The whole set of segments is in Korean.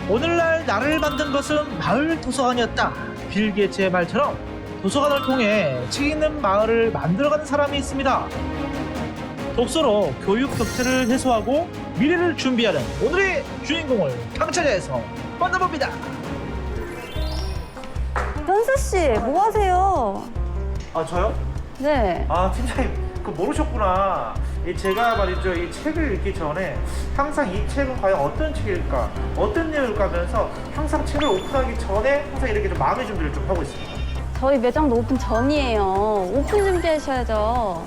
오늘날 나를 만든 것은 마을 도서관이었다. 빌 게이츠의 말처럼 도서관을 통해 책 읽는 마을을 만들어가는 사람이 있습니다. 독서로 교육 격차를 해소하고 미래를 준비하는 오늘의 주인공을 당차자에서 만나봅니다. 현수 씨, 뭐 하세요? 아 저요? 네. 아 팀장님 그 모르셨구나. 제가 말이죠 이 책을 읽기 전에 항상 이 책은 과연 어떤 책일까 어떤 내용일까 하면서 항상 책을 오픈하기 전에 항상 이렇게 좀 마음의 준비를 좀 하고 있습니다. 저희 매장도 오픈 전이에요. 오픈 준비하셔야죠.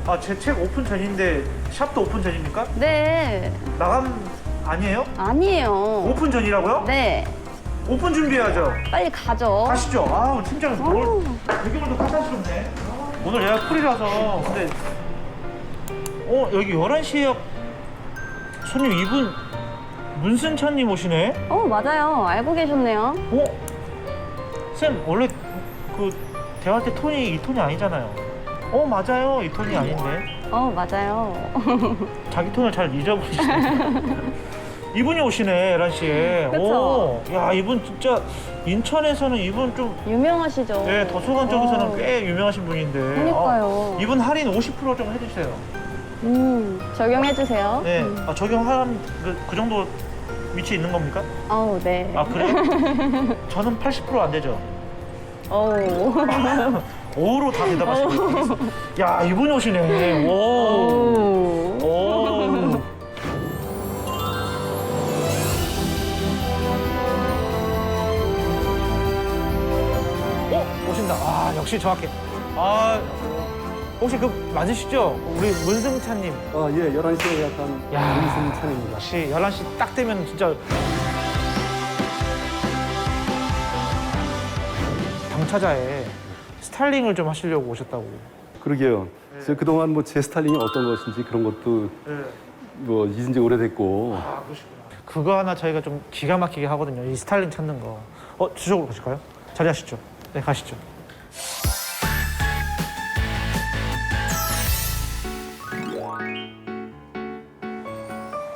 아 제 책 오픈 전인데 샵도 오픈 전입니까? 네. 마감 아니에요? 아니에요. 오픈 전이라고요? 네. 오픈 준비해야죠. 빨리 가죠. 가시죠. 아 팀장님 뭘 오. 배경을 또 까다스럽네. 오늘 얘가 풀이라서 근데 여기 11시에 손님 이분 문승찬님 오시네? 맞아요. 알고 계셨네요. 쌤 원래 그 대화 때 톤이 이 톤이 아니잖아요. 맞아요 이 톤이 아닌데 맞아요. 자기 톤을 잘 잊어버리시네. 이분이 오시네 11시에. 그쵸? 야 이분 진짜 인천에서는 이분 좀 유명하시죠? 네, 도서관 쪽에서는 꽤 유명하신 분인데. 그러니까요. 이분 할인 50% 좀 해주세요. 적용해주세요. 네. 적용하면 그 정도 위치에 있는 겁니까? 네. 아, 그래? 저는 80%안 되죠? 어우. 5로 다 대답하시고. 야, 이분이 오시네. 오. 오. 오신다. 아, 역시 정확해. 혹시 그 맞으시죠? 우리 문승찬님. 예, 11시에 예약한 야. 문승찬입니다. 역시 11시 딱 되면 진짜 당차자에 스타일링을 좀 하시려고 오셨다고. 그러게요. 제가 그동안 뭐 제 스타일링이 어떤 것인지 그런 것도 뭐 잊은 지 오래됐고. 그러시구나. 그거 하나 저희가 좀 기가 막히게 하거든요. 이 스타일링 찾는 거. 저쪽으로 가실까요? 자리하시죠. 네, 가시죠.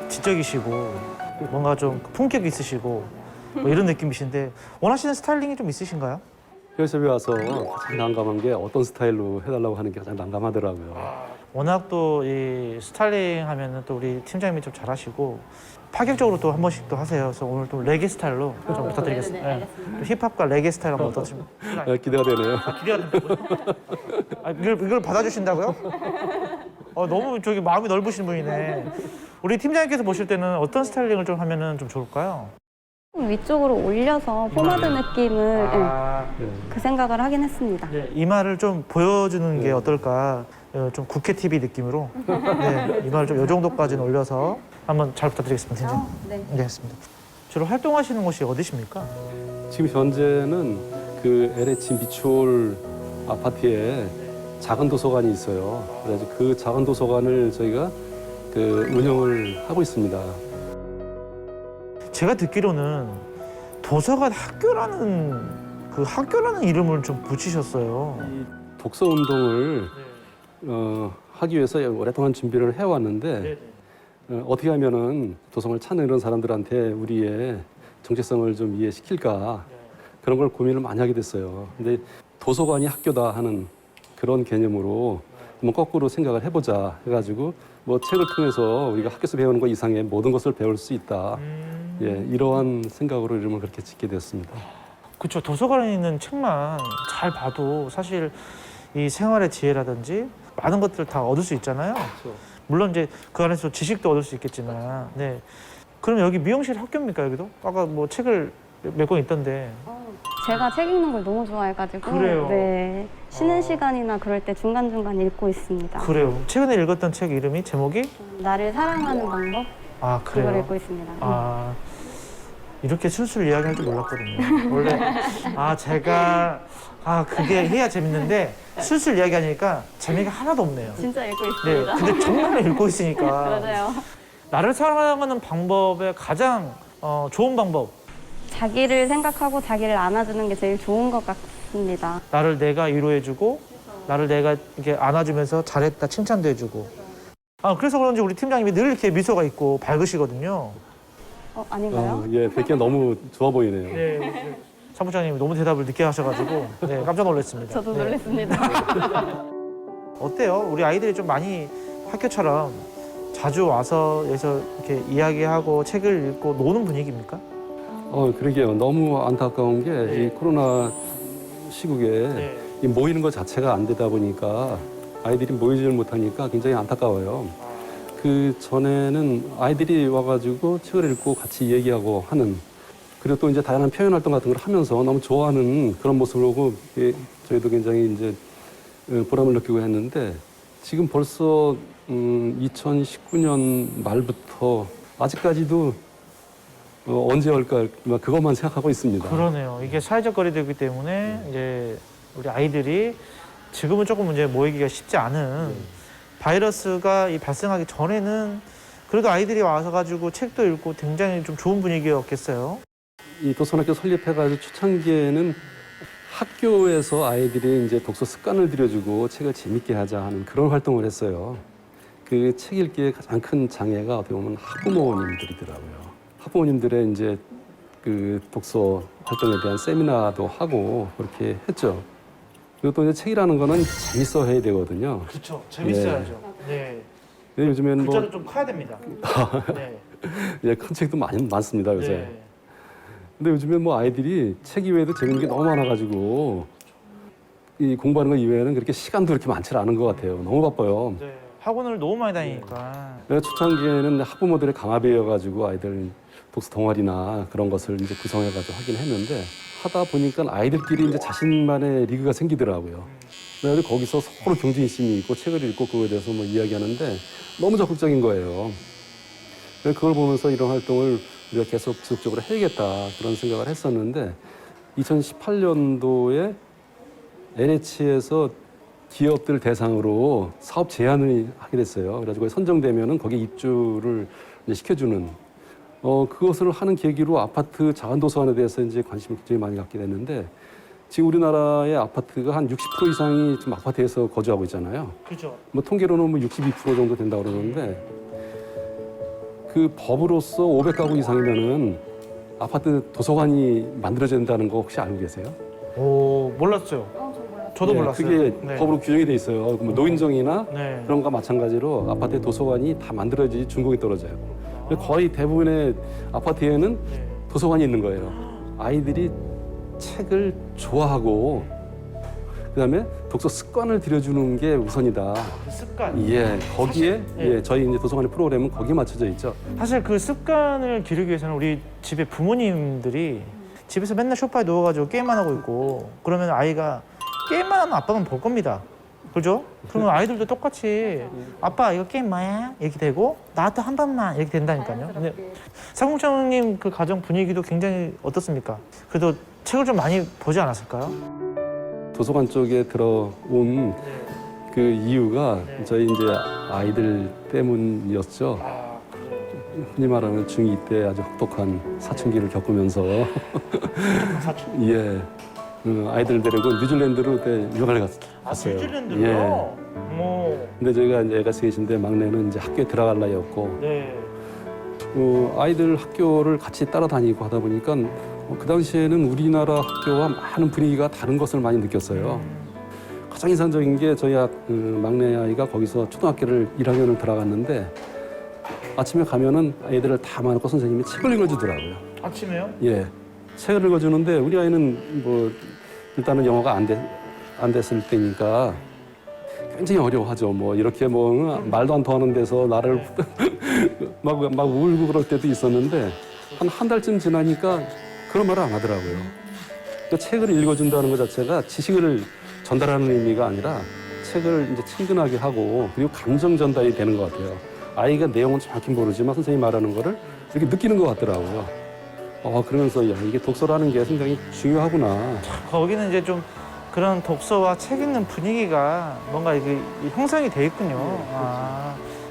지적이시고 뭔가 좀 품격 있으시고 뭐 이런 느낌이신데 원하시는 스타일링이 좀 있으신가요? 헤어샵에 와서 가장 난감한 게 어떤 스타일로 해달라고 하는 게 가장 난감하더라고요. 워낙 또 이 스타일링 하면은 또 우리 팀장님이 좀 잘하시고 파격적으로 또 한 번씩 또 하세요. 그래서 오늘 또 레게 스타일로 좀 부탁드리겠습니다. 네네, 네. 힙합과 레게 스타일 한번 어떠십니까? 기대가 되네요. 기대가 된다고요? 이걸 받아주신다고요? 너무 저기 마음이 넓으신 분이네. 우리 팀장님께서 보실 때는 어떤 스타일링을 좀 하면은 좀 좋을까요? 위쪽으로 올려서 포마드 느낌을 네. 그 생각을 하긴 했습니다. 이마를 좀 보여주는 게 어떨까? 좀 국회 TV 느낌으로 네, 이마를 좀 이 정도까지는 올려서 한번 잘 부탁드리겠습니다, 팀장님. 네. 네, 알겠습니다. 주로 활동하시는 곳이 어디십니까? 지금 현재는 그 LH 미추홀 아파트에 작은 도서관이 있어요. 그래서 그 작은 도서관을 저희가 그 운영을 하고 있습니다. 제가 듣기로는 도서관 학교라는 이름을 좀 붙이셨어요. 이 독서 운동을 하기 위해서 오랫동안 준비를 해왔는데 어떻게 하면은 도서관을 찾는 이런 사람들한테 우리의 정체성을 좀 이해시킬까 그런 걸 고민을 많이 하게 됐어요. 근데 도서관이 학교다 하는 그런 개념으로 한번 거꾸로 생각을 해보자 해가지고 뭐 책을 통해서 우리가 학교에서 배우는 것 이상의 모든 것을 배울 수 있다. 예, 이러한 생각으로 이름을 그렇게 짓게 되었습니다. 그렇죠. 도서관에 있는 책만 잘 봐도 사실 이 생활의 지혜라든지 많은 것들을 다 얻을 수 있잖아요. 그렇죠. 물론 이제 그 안에서 지식도 얻을 수 있겠지만, 네. 그럼 여기 미용실 학교입니까 여기도? 아까 뭐 책을 몇 권 있던데. 제가 책 읽는 걸 너무 좋아해가지고 그래요? 네. 쉬는 시간이나 그럴 때 중간중간 읽고 있습니다. 그래요. 최근에 읽었던 책 이름이 제목이? 나를 사랑하는 방법? 아 그걸 그래요. 읽고 있습니다. 이렇게 술술 이야기할 줄 몰랐거든요. 원래 제가 그게 해야 재밌는데 술술 이야기하니까 재미가 하나도 없네요. 진짜 읽고 네, 있습니다. 근데 정말 읽고 있으니까. 맞아요. 나를 사랑하는 방법의 가장 좋은 방법. 자기를 생각하고 자기를 안아주는 게 제일 좋은 것 같습니다. 나를 내가 위로해주고, 나를 내가 이렇게 안아주면서 잘했다 칭찬도 해주고. 그래서 그런지 우리 팀장님이 늘 이렇게 미소가 있고 밝으시거든요. 아닌가요? 예, 뵙기가 너무 좋아 보이네요. 네. 사무장님 너무 대답을 늦게 하셔가지고 네, 깜짝 놀랐습니다. 저도 네. 놀랐습니다. 어때요? 우리 아이들이 좀 많이 학교처럼 자주 와서 여기서 이렇게 이야기하고 책을 읽고 노는 분위기입니까? 그러게요. 너무 안타까운 게 네. 이 코로나 시국에 이 모이는 것 자체가 안 되다 보니까 아이들이 모이질 못하니까 굉장히 안타까워요. 그 전에는 아이들이 와가지고 책을 읽고 같이 얘기하고 하는, 그리고 또 이제 다양한 표현 활동 같은 걸 하면서 너무 좋아하는 그런 모습을 보고 저희도 굉장히 이제 보람을 느끼고 했는데, 지금 벌써 2019년 말부터 아직까지도 언제 올까 그것만 생각하고 있습니다. 그러네요. 이게 사회적 거리두기 때문에 이제 우리 아이들이 지금은 조금 이제 모이기가 쉽지 않은 바이러스가 발생하기 전에는 그래도 아이들이 와서 가지고 책도 읽고 굉장히 좀 좋은 분위기였겠어요. 이 도서관학교 설립해가지고 초창기에는 학교에서 아이들이 이제 독서 습관을 들여주고 책을 재밌게 하자 하는 그런 활동을 했어요. 그 책 읽기에 가장 큰 장애가 어떻게 보면 학부모님들이더라고요. 학부모님들의 이제 그 독서 활동에 대한 세미나도 하고 그렇게 했죠. 그리고 또 이제 책이라는 거는 재밌어 해야 되거든요. 그렇죠. 재밌어야죠. 네. 근데 요즘에는 글자를 좀 커야 됩니다. 네. 예, 큰 책도 많습니다 요새. 네. 근데 요즘에 뭐 아이들이 책 이외에도 재밌는 게 너무 많아가지고 이 공부하는 거 이외에는 그렇게 시간도 그렇게 많지 않은 것 같아요. 너무 바빠요. 네. 학원을 너무 많이 다니니까. 내가 초창기에는 학부모들의 강압이어가지고 아이들 독서 동아리나 그런 것을 이제 구성해가지고 하긴 했는데, 하다 보니까 아이들끼리 이제 자신만의 리그가 생기더라고요. 그래서 거기서 서로 경쟁심이 있고 책을 읽고 그거에 대해서 뭐 이야기하는데 너무 적극적인 거예요. 그래서 그걸 보면서 이런 활동을 우리가 계속 지속적으로 해야겠다 그런 생각을 했었는데, 2018년도에 NH에서 기업들 대상으로 사업 제안을 하게 됐어요. 그래가지고 선정되면은 거기에 입주를 이제 시켜주는, 그것을 하는 계기로 아파트 자간 도서관에 대해서 이제 관심을 굉장히 많이 갖게 됐는데, 지금 우리나라의 아파트가 한 60% 이상이 지금 아파트에서 거주하고 있잖아요. 그렇죠. 뭐 통계로는 뭐 62% 정도 된다고 그러는데, 그 법으로서 500가구 이상이면은 아파트 도서관이 만들어져야 된다는 거 혹시 알고 계세요? 오, 몰랐어요. 저도 예, 몰랐어요. 그게 네. 법으로 규정이 돼 있어요. 뭐 노인정이나 네. 그런 거와 마찬가지로 아파트의 도서관이 다 만들어지지 준공이 떨어져요. 거의 대부분의 아파트에는 네. 도서관이 있는 거예요. 아이들이 책을 좋아하고 그다음에 독서 습관을 들여주는 게 우선이다. 그 습관. 예, 거기에 예. 저희 이제 도서관의 프로그램은 거기에 맞춰져 있죠. 사실 그 습관을 기르기 위해서는 우리 집에 부모님들이 집에서 맨날 소파에 누워가지고 게임만 하고 있고 그러면 아이가 게임만 하는 아빠만 볼 겁니다. 그죠? 그러면 아이들도 똑같이 아빠 이거 게임 뭐야? 이렇게 되고 나한테 한 번만 이렇게 된다니까요. 근데 사공장님 그 가정 분위기도 굉장히 어떻습니까? 그래도 책을 좀 많이 보지 않았을까요? 도서관 쪽에 들어온 그 이유가 네. 저희 이제 아이들 때문이었죠. 아, 그래요. 흔히 말하는 중2 때 아주 혹독한 사춘기를 겪으면서 사춘. 예, 아이들 데리고 뉴질랜드로 그때 유학을 갔어요. 뉴질랜드요? 예. 뭐, 근데 저희가 이제 애가 셋인데 막내는 이제 학교에 들어갈 나이였고, 네. 아이들 학교를 같이 따라다니고 하다 보니까 그 당시에는 우리나라 학교와 많은 분위기가 다른 것을 많이 느꼈어요. 가장 인상적인 게 저희 막내 아이가 거기서 초등학교를 1학년을 들어갔는데 아침에 가면은 아이들을 다 많고 선생님이 책을 읽어주더라고요. 아침에요? 예, 책을 읽어주는데 우리 아이는 뭐 일단은 영어가 안 됐을 때니까 굉장히 어려워하죠. 뭐 이렇게 뭐 말도 안 통하는 데서 나를 막 울고 그럴 때도 있었는데 한 달쯤 지나니까 그런 말을 안 하더라고요. 그러니까 책을 읽어준다는 것 자체가 지식을 전달하는 의미가 아니라 책을 이제 친근하게 하고 그리고 감정 전달이 되는 것 같아요. 아이가 내용은 정확히 모르지만 선생님이 말하는 거를 이렇게 느끼는 것 같더라고요. 그러면서 야, 이게 독서라는 게 굉장히 중요하구나. 거기는 이제 좀 그런 독서와 책 읽는 분위기가 뭔가 이게 형성이 돼 있군요.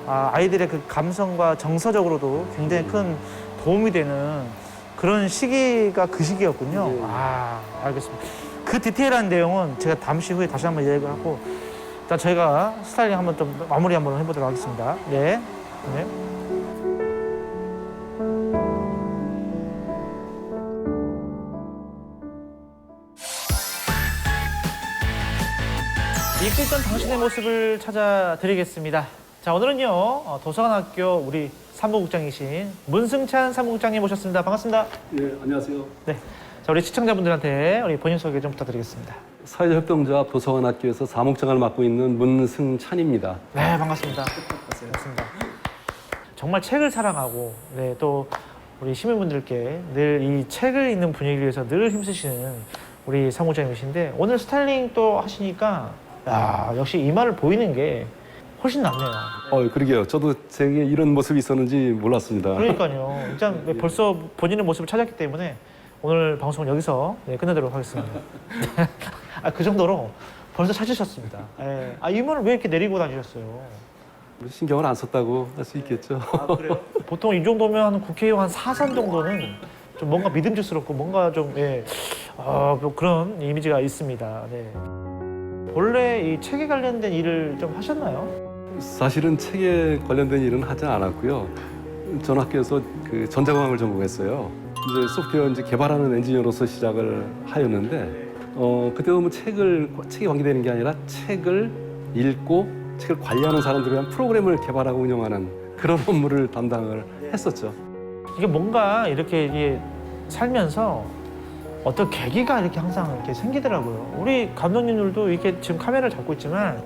아이들의 그 감성과 정서적으로도 굉장히 큰 도움이 되는 그런 시기가 그 시기였군요. 네. 알겠습니다. 그 디테일한 내용은 제가 잠시 후에 다시 한번 이야기를 하고 일단 저희가 스타일링 한번 좀 마무리 한번 해보도록 하겠습니다. 네. 네. 있던 당신의 모습을 찾아드리겠습니다. 자, 오늘은요, 도서관학교 우리 사무국장이신 문승찬 사무국장님 모셨습니다. 반갑습니다. 네, 안녕하세요. 네. 자, 우리 시청자분들한테 우리 본인 소개 좀 부탁드리겠습니다. 사회협동조합 도서관학교에서 사무국장을 맡고 있는 문승찬입니다. 네, 반갑습니다. 반갑습니다. 정말 책을 사랑하고, 네, 또 우리 시민분들께 늘 이 책을 읽는 분위기를 위해서 늘 힘쓰시는 우리 사무국장님이신데, 오늘 스타일링 또 하시니까, 야, 역시 이마를 보이는 게 훨씬 낫네요. 그러게요. 저도 제게 이런 모습이 있었는지 몰랐습니다. 그러니까요. 일단 벌써 본인의 모습을 찾았기 때문에 오늘 방송은 여기서 끝내도록 하겠습니다. 그 정도로 벌써 찾으셨습니다. 예. 이마를 왜 이렇게 내리고 다니셨어요? 신경을 안 썼다고 할 수 있겠죠. 그래요? 보통 이 정도면 한 국회의원 한 4선 정도는 좀 뭔가 믿음직스럽고 뭔가 좀 뭐 그런 이미지가 있습니다. 네. 원래 이 책에 관련된 일을 좀 하셨나요? 사실은 책에 관련된 일은 하지 않았고요. 저는 학교에서 그 전자공학을 전공했어요. 이제 소프트웨어 이제 개발하는 엔지니어로서 시작을 하였는데, 그때도 뭐 책에 관계되는 게 아니라 책을 읽고 책을 관리하는 사람들을 위한 프로그램을 개발하고 운영하는 그런 업무를 담당을 했었죠. 이게 뭔가 이렇게 살면서 어떤 계기가 이렇게 항상 이렇게 생기더라고요. 우리 감독님들도 이렇게 지금 카메라를 잡고 있지만,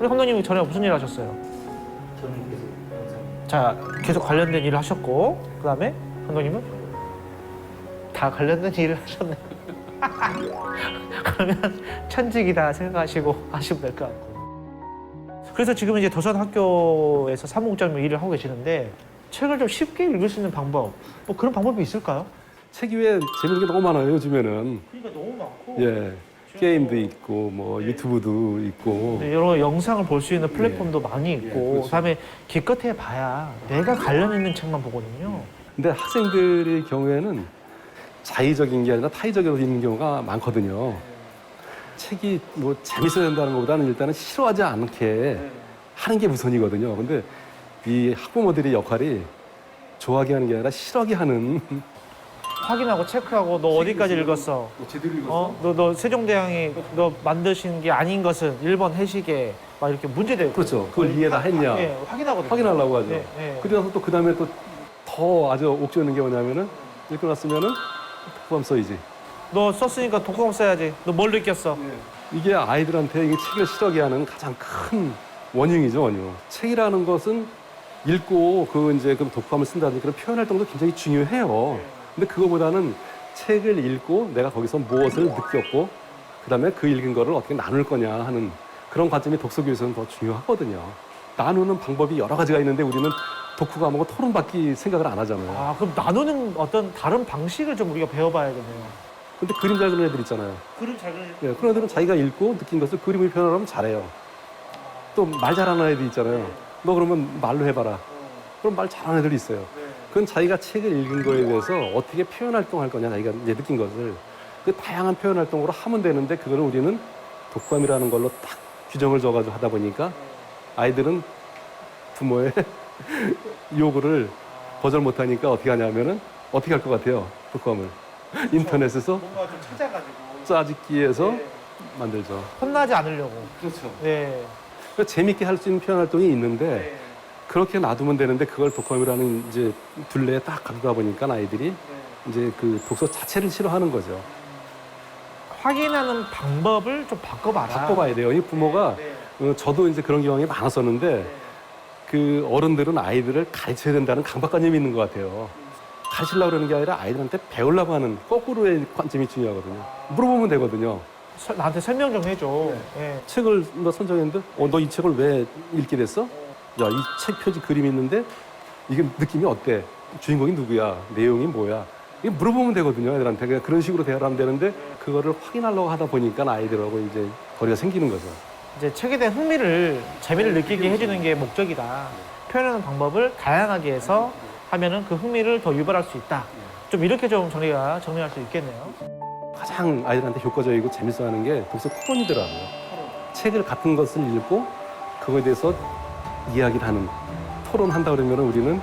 우리 감독님이 전에 무슨 일 하셨어요? 자, 계속 관련된 일을 하셨고, 그 다음에 감독님은 다 관련된 일을 하셨네. 그러면 천직이다 생각하시고 하시면 될 것 같고. 그래서 지금 이제 도서관학교에서 사무국장으로 일을 하고 계시는데, 책을 좀 쉽게 읽을 수 있는 방법, 뭐 그런 방법이 있을까요? 책 위에 재밌는 게 너무 많아요, 요즘에는. 그러니까 너무 많고. 예. 게임도 있고, 뭐, 유튜브도 있고. 네, 여러 영상을 볼 수 있는 플랫폼도 많이 있고, 그렇죠. 그다음에 기껏해 봐야 내가 관련 있는 책만 보거든요. 근데 학생들의 경우에는 자의적인 게 아니라 타의적으로 읽는 경우가 많거든요. 책이 뭐 재밌어야 된다는 것보다는 일단은 싫어하지 않게 하는 게 우선이거든요. 근데 이 학부모들의 역할이 좋아하게 하는 게 아니라 싫어하게 하는. 확인하고 체크하고 너 어디까지 읽었어? 제대로 읽었어? 너 세종대왕이 너 만드신 게 아닌 것은 1번 해시계 막 이렇게 문제돼요. 그렇죠. 그걸 이해다 했냐. 네, 확인하거든요. 확인하려고 하죠. 네, 네. 그래서 또 그 다음에 또 더 아주 옥죄는 게 뭐냐면은 읽고 났으면은 독후감 써야지. 너 썼으니까 독후감 써야지. 너 뭘 느꼈어? 이게 아이들한테 이게 책을 싫어하게 하는 가장 큰 원흉이죠, 원흉. 책이라는 것은 읽고 이제 그 독후감을 쓴다든지 그런 표현 활동도 굉장히 중요해요. 근데 그거보다는 책을 읽고 내가 거기서 무엇을 느꼈고 그다음에 그 읽은 거를 어떻게 나눌 거냐 하는 그런 관점이 독서 교육에서는 더 중요하거든요. 나누는 방법이 여러 가지가 있는데 우리는 독후감하고 토론밖에 생각을 안 하잖아요. 그럼 나누는 어떤 다른 방식을 좀 우리가 배워봐야겠네요. 근데 그림 잘 그리는 애들 있잖아요. 그림 잘 그리는 네, 그런 애들은 자기가 읽고 느낀 것을 그림을 표현하면 잘해요. 또 말 잘하는 애들 있잖아요. 너 그러면 말로 해봐라. 그럼 말 잘하는 애들이 있어요. 그건 자기가 책을 읽은 거에 대해서 어떻게 표현 활동할 거냐, 자기가 이제 느낀 것을 그 다양한 표현 활동으로 하면 되는데 그거를 우리는 독후감이라는 걸로 딱 규정을 줘가지고 하다 보니까 아이들은 부모의 요구를 거절 못하니까 어떻게 하냐면은 어떻게 할 것 같아요, 독후감을 인터넷에서 뭔가 좀 찾아가지고 짜집기해서 만들죠. 혼나지 않으려고. 그렇죠. 네. 그러니까 재밌게 할 수 있는 표현 활동이 있는데 그렇게 놔두면 되는데 그걸 독후감이라는 이제 둘레에 딱 가두다 보니까 아이들이 이제 그 독서 자체를 싫어하는 거죠. 확인하는 방법을 좀 바꿔봐라. 바꿔봐야 돼요. 이 부모가 저도 이제 그런 경험이 많았었는데 그 어른들은 아이들을 가르쳐야 된다는 강박관념이 있는 것 같아요. 가르치려고 그러는 게 아니라 아이들한테 배우려고 하는 거꾸로의 관점이 중요하거든요. 물어보면 되거든요. 나한테 설명 좀 해줘. 예. 책을 뭐 선정했는데 너 이 책을 왜 읽게 됐어? 야, 이 책 표지 그림이 있는데 이게 느낌이 어때? 주인공이 누구야? 내용이 뭐야? 이게 물어보면 되거든요, 애들한테. 그냥 그런 식으로 대화를 하면 되는데 그거를 확인하려고 하다 보니까 아이들하고 이제 거리가 생기는 거죠. 이제 책에 대한 흥미를, 재미를 느끼게 해주는 게 목적이다. 표현하는 방법을 다양하게 해서 하면은 그 흥미를 더 유발할 수 있다. 좀 이렇게 좀 정리할 수 있겠네요. 가장 아이들한테 효과적이고 재밌어하는 게 독서 토론이더라고요. 책을 같은 것을 읽고 그거에 대해서 이야기를 하는, 토론한다 그러면 우리는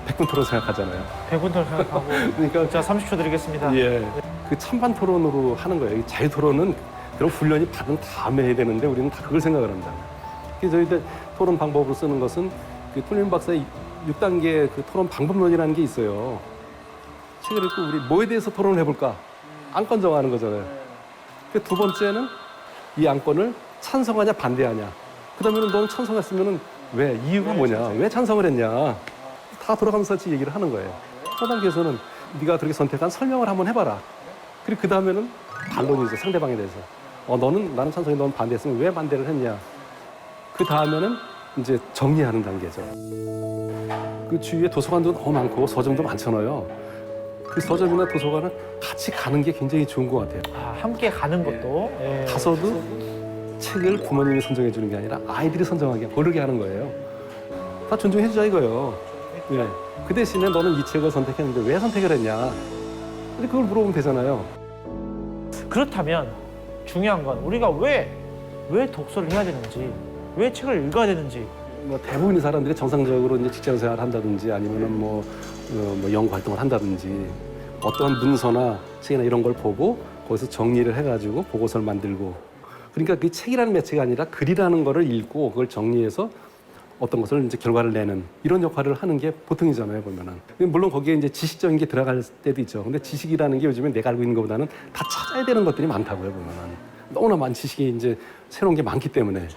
100분 토론 생각하잖아요. 100분 토론 생각하고 그러니까 자 30초 드리겠습니다. 예, 그 찬반 토론으로 하는 거예요. 이 자유 토론은 그럼 훈련이 받은 다음에 해야 되는데 우리는 다 그걸 생각을 합니다. 그래서 저희들 토론 방법으로 쓰는 것은 그 톨린 박사의 6단계 그 토론 방법론이라는 게 있어요. 책을 읽고 우리 뭐에 대해서 토론을 해볼까? 안건 정하는 거잖아요. 그 두 번째는 이 안건을 찬성하냐 반대하냐. 그다음에는 너는 찬성했으면은 왜? 이유가 뭐냐? 왜 찬성을 했냐? 다 돌아가면서 같이 얘기를 하는 거예요. 4단계에서는 네가 그렇게 선택한 설명을 한번 해봐라. 그리고 그 다음에는 반론이죠. 상대방에 대해서. 나는 찬성해, 너는 반대했으면 왜 반대를 했냐. 그 다음에는 이제 정리하는 단계죠. 그 주위에 도서관도 너무 많고 서점도 많잖아요. 그 서점이나 도서관은 같이 가는 게 굉장히 좋은 것 같아요. 함께 가는 것도. 예. 가서도 책을 부모님이 선정해 주는 게 아니라 아이들이 선정하게 고르게 하는 거예요. 다 존중해 주자 이거예요. 예. 그 대신에 너는 이 책을 선택했는데 왜 선택을 했냐. 그걸 물어보면 되잖아요. 그렇다면 중요한 건 우리가 왜 독서를 해야 되는지, 왜 책을 읽어야 되는지. 뭐 대부분의 사람들이 정상적으로 이제 직장 생활을 한다든지 아니면은 뭐 연구 활동을 한다든지 어떠한 문서나 책이나 이런 걸 보고 거기서 정리를 해가지고 보고서를 만들고, 그러니까 그 책이라는 매체가 아니라 글이라는 거를 읽고 그걸 정리해서 어떤 것을 이제 결과를 내는 이런 역할을 하는 게 보통이잖아요, 보면은. 물론 거기에 이제 지식적인 게 들어갈 때도 있죠. 근데 지식이라는 게 요즘에 내가 알고 있는 것보다는 다 찾아야 되는 것들이 많다고요, 보면은. 너무나 많은 지식이 이제 새로운 게 많기 때문에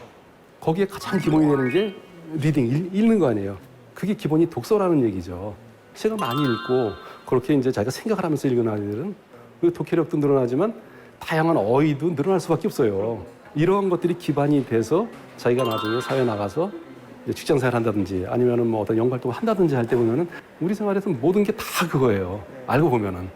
거기에 가장 기본이 되는 게 리딩, 읽는 거 아니에요. 그게 기본이 독서라는 얘기죠. 책을 많이 읽고 그렇게 이제 자기가 생각을 하면서 읽는 아이들은 그 독해력도 늘어나지만 다양한 어휘도 늘어날 수밖에 없어요. 이런 것들이 기반이 돼서 자기가 나중에 사회에 나가서 직장 생활 한다든지 아니면은 뭐 어떤 연구 활동을 한다든지 할 때 보면은 우리 생활에서 모든 게 다 그거예요. 알고 보면은.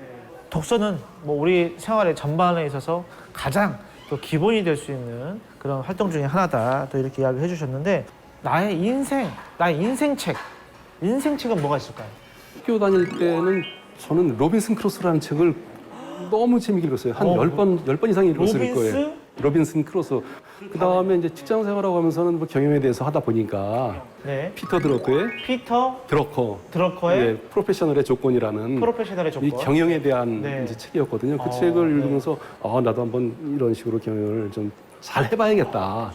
독서는 뭐 우리 생활의 전반에 있어서 가장 또 기본이 될 수 있는 그런 활동 중에 하나다. 또 이렇게 이야기를 해주셨는데 나의 인생책은 뭐가 있을까요? 학교 다닐 때는 저는 로빈슨 크루소라는 책을 너무 재미있게 읽었어요. 한 10번 이상 읽었을 거예요. 로빈슨 크루소. 그 다음에 이제 직장 생활하고 하면서는 뭐 경영에 대해서 하다 보니까 네. 피터 드러커의 드러커의 프로페셔널의 조건이라는 프로페셔널의 조건. 이 경영에 대한 네. 이제 책이었거든요. 그 책을 읽으면서 나도 한번 이런 식으로 경영을 좀 잘 해봐야겠다.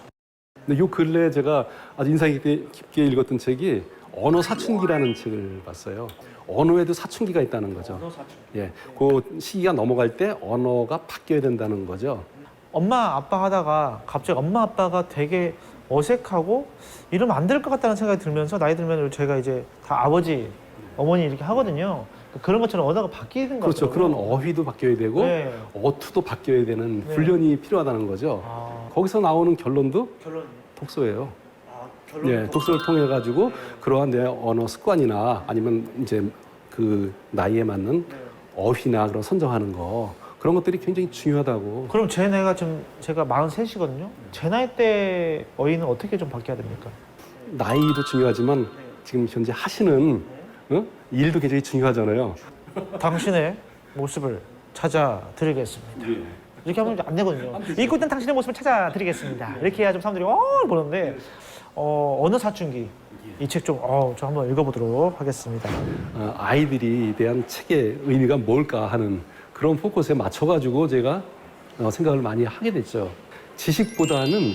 근데 요 근래에 제가 아주 인상 깊게 읽었던 책이 언어 사춘기라는 책을 봤어요. 언어에도 사춘기가 있다는 거죠. 예, 그 시기가 넘어갈 때 언어가 바뀌어야 된다는 거죠. 엄마 아빠 하다가 갑자기 엄마 아빠가 되게 어색하고 이러면 안 될 것 같다는 생각이 들면서 나이 들면 제가 이제 다 아버지, 어머니 이렇게 하거든요. 그런 것처럼 언어가 바뀌는 거죠. 그렇죠. 그런 어휘도 바뀌어야 되고 네. 어투도 바뀌어야 되는 네. 훈련이 필요하다는 거죠. 거기서 나오는 결론도 결론이 독서예요. 네, 독서를 통해 가지고 그러한 내 언어 습관이나 아니면 이제 그 나이에 맞는 어휘나 그런 선정하는 거 그런 것들이 굉장히 중요하다고. 그럼 제 나이가 지금 제가 43이거든요. 제 나이 때 어휘는 어떻게 좀 바뀌어야 됩니까? 나이도 중요하지만 지금 현재 하시는 일도 굉장히 중요하잖아요. 당신의 모습을 찾아드리겠습니다. 이렇게 하면 안 되거든요. 잊고 있던 당신의 모습을 찾아드리겠습니다. 이렇게 해야 좀 사람들이 보는데 어느 사춘기 이 책 좀 저 한번 읽어보도록 하겠습니다. 아이들이 대한 책의 의미가 뭘까 하는 그런 포커스에 맞춰가지고 제가 생각을 많이 하게 됐죠. 지식보다는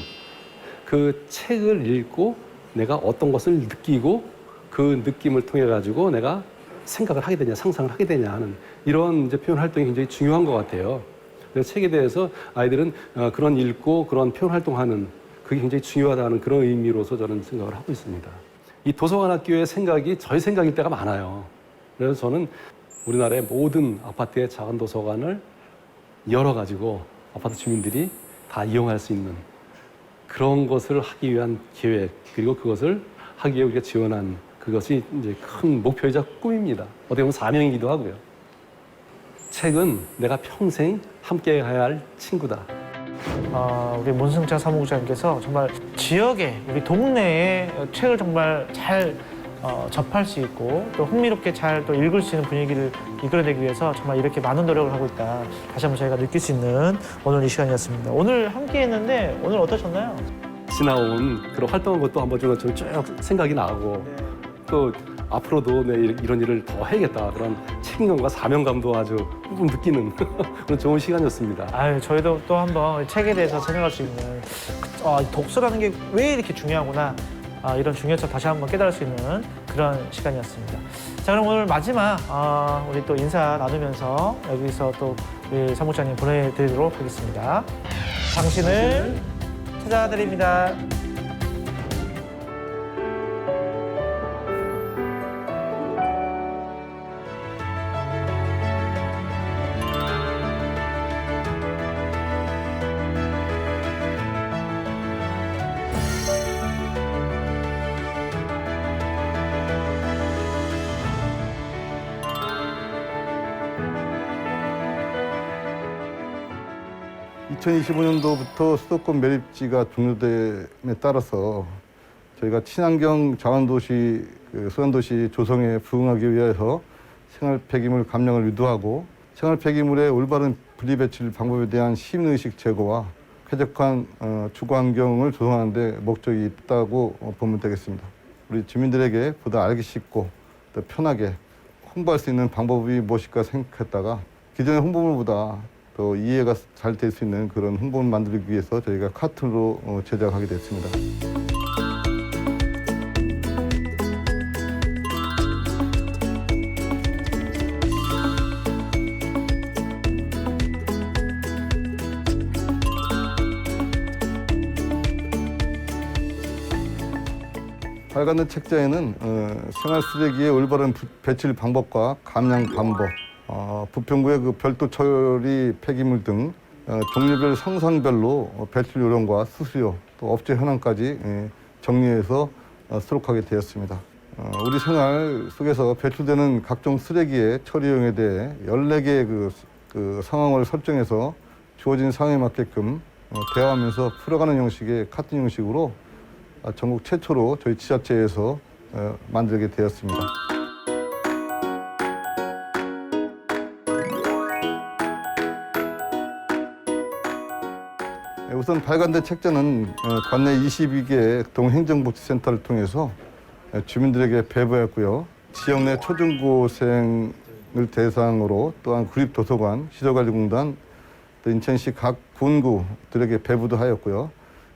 그 책을 읽고 내가 어떤 것을 느끼고 그 느낌을 통해 가지고 내가 생각을 하게 되냐, 상상을 하게 되냐 하는 이런 이제 표현 활동이 굉장히 중요한 것 같아요. 그래서 책에 대해서 아이들은 그런 읽고 그런 표현 활동하는 그게 굉장히 중요하다는 그런 의미로서 저는 생각을 하고 있습니다. 이 도서관 학교의 생각이 저의 생각일 때가 많아요. 그래서 저는 우리나라의 모든 아파트의 작은 도서관을 열어가지고 아파트 주민들이 다 이용할 수 있는 그런 것을 하기 위한 계획, 그리고 그것을 하기 위해 우리가 지원한 그것이 이제 큰 목표이자 꿈입니다. 어떻게 보면 사명이기도 하고요. 책은 내가 평생 함께 가야 할 친구다. 우리 문승찬 사무국장님께서 정말 지역에 우리 동네에 책을 정말 잘 접할 수 있고 또 흥미롭게 잘 또 읽을 수 있는 분위기를 이끌어내기 위해서 정말 이렇게 많은 노력을 하고 있다. 다시 한번 저희가 느낄 수 있는 오늘 이 시간이었습니다. 오늘 함께 했는데 오늘 어떠셨나요? 지나온 그런 활동한 것도 한번 좀 쭉 생각이 나고 또 앞으로도 이런 일을 더 해야겠다. 그런 책임감과 사명감도 아주 뿜뿜 느끼는 그런 좋은 시간이었습니다. 아유, 저희도 또 한번 책에 대해서 생각할 수 있는 독서라는 게 왜 이렇게 중요하구나, 이런 중요성 다시 한번 깨달을 수 있는 그런 시간이었습니다. 자, 그럼 오늘 마지막 우리 또 인사 나누면서 여기서 또 우리 사무장님 보내드리도록 하겠습니다. 당신을 찾아드립니다. (2025년도부터) 수도권 매립지가 종료됨에 따라서 저희가 친환경 자원도시, 수원도시 조성에 부응하기 위해서 생활 폐기물 감량을 유도하고 생활 폐기물의 올바른 분리배출 방법에 대한 시민의식 제고와 쾌적한 주거 환경을 조성하는 데 목적이 있다고 보면 되겠습니다. 우리 주민들에게 보다 알기 쉽고 더 편하게 홍보할 수 있는 방법이 무엇일까 생각했다가 기존의 홍보물보다 또 이해가 잘 될 수 있는 그런 홍보를 만들기 위해서 저희가 카툰으로 제작하게 됐습니다. 빨간 책자에는 생활 쓰레기의 올바른 배출 방법과 감량 방법, 부평구의 그 별도 처리 폐기물 등 종류별 성상별로 배출 요령과 수수료, 또 업체 현황까지 정리해서 수록하게 되었습니다. 우리 생활 속에서 배출되는 각종 쓰레기의 처리용에 대해 14개의 그 상황을 설정해서 주어진 상황에 맞게끔 대화하면서 풀어가는 형식의 카툰 형식으로 전국 최초로 저희 지자체에서 만들게 되었습니다. 우선 발간된 책자는 관내 22개 동행정복지센터를 통해서 주민들에게 배부했고요. 지역 내 초중고생을 대상으로 또한 구립도서관, 시설관리공단, 또 인천시 각 군구들에게 배부도 하였고요.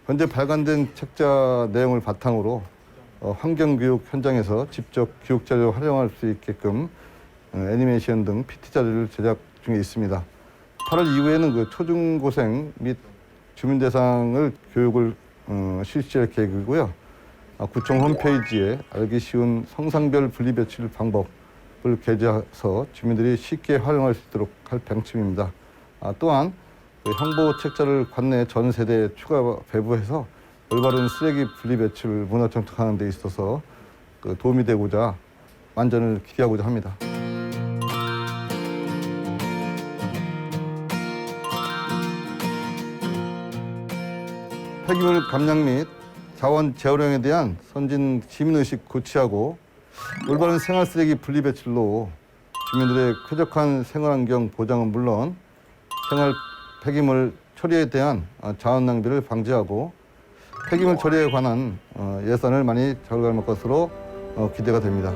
현재 발간된 책자 내용을 바탕으로 환경교육 현장에서 직접 교육자료를 활용할 수 있게끔 애니메이션 등 PT 자료를 제작 중에 있습니다. 8월 이후에는 그 초중고생 및 주민 대상을 교육을 실시할 계획이고요. 구청 홈페이지에 알기 쉬운 성상별 분리배출 방법을 게재해서 주민들이 쉽게 활용할 수 있도록 할 방침입니다. 또한 홍보 책자를 관내 전 세대에 추가 배부해서 올바른 쓰레기 분리배출 문화 정착하는 데 있어서 도움이 되고자 만전을 기대하고자 합니다. 폐기물 감량 및 자원 재활용에 대한 선진 시민의식 고취하고 올바른 생활 쓰레기 분리배출로 주민들의 쾌적한 생활환경 보장은 물론 생활 폐기물 처리에 대한 자원 낭비를 방지하고 폐기물 처리에 관한 예산을 많이 절감할 것으로 기대가 됩니다.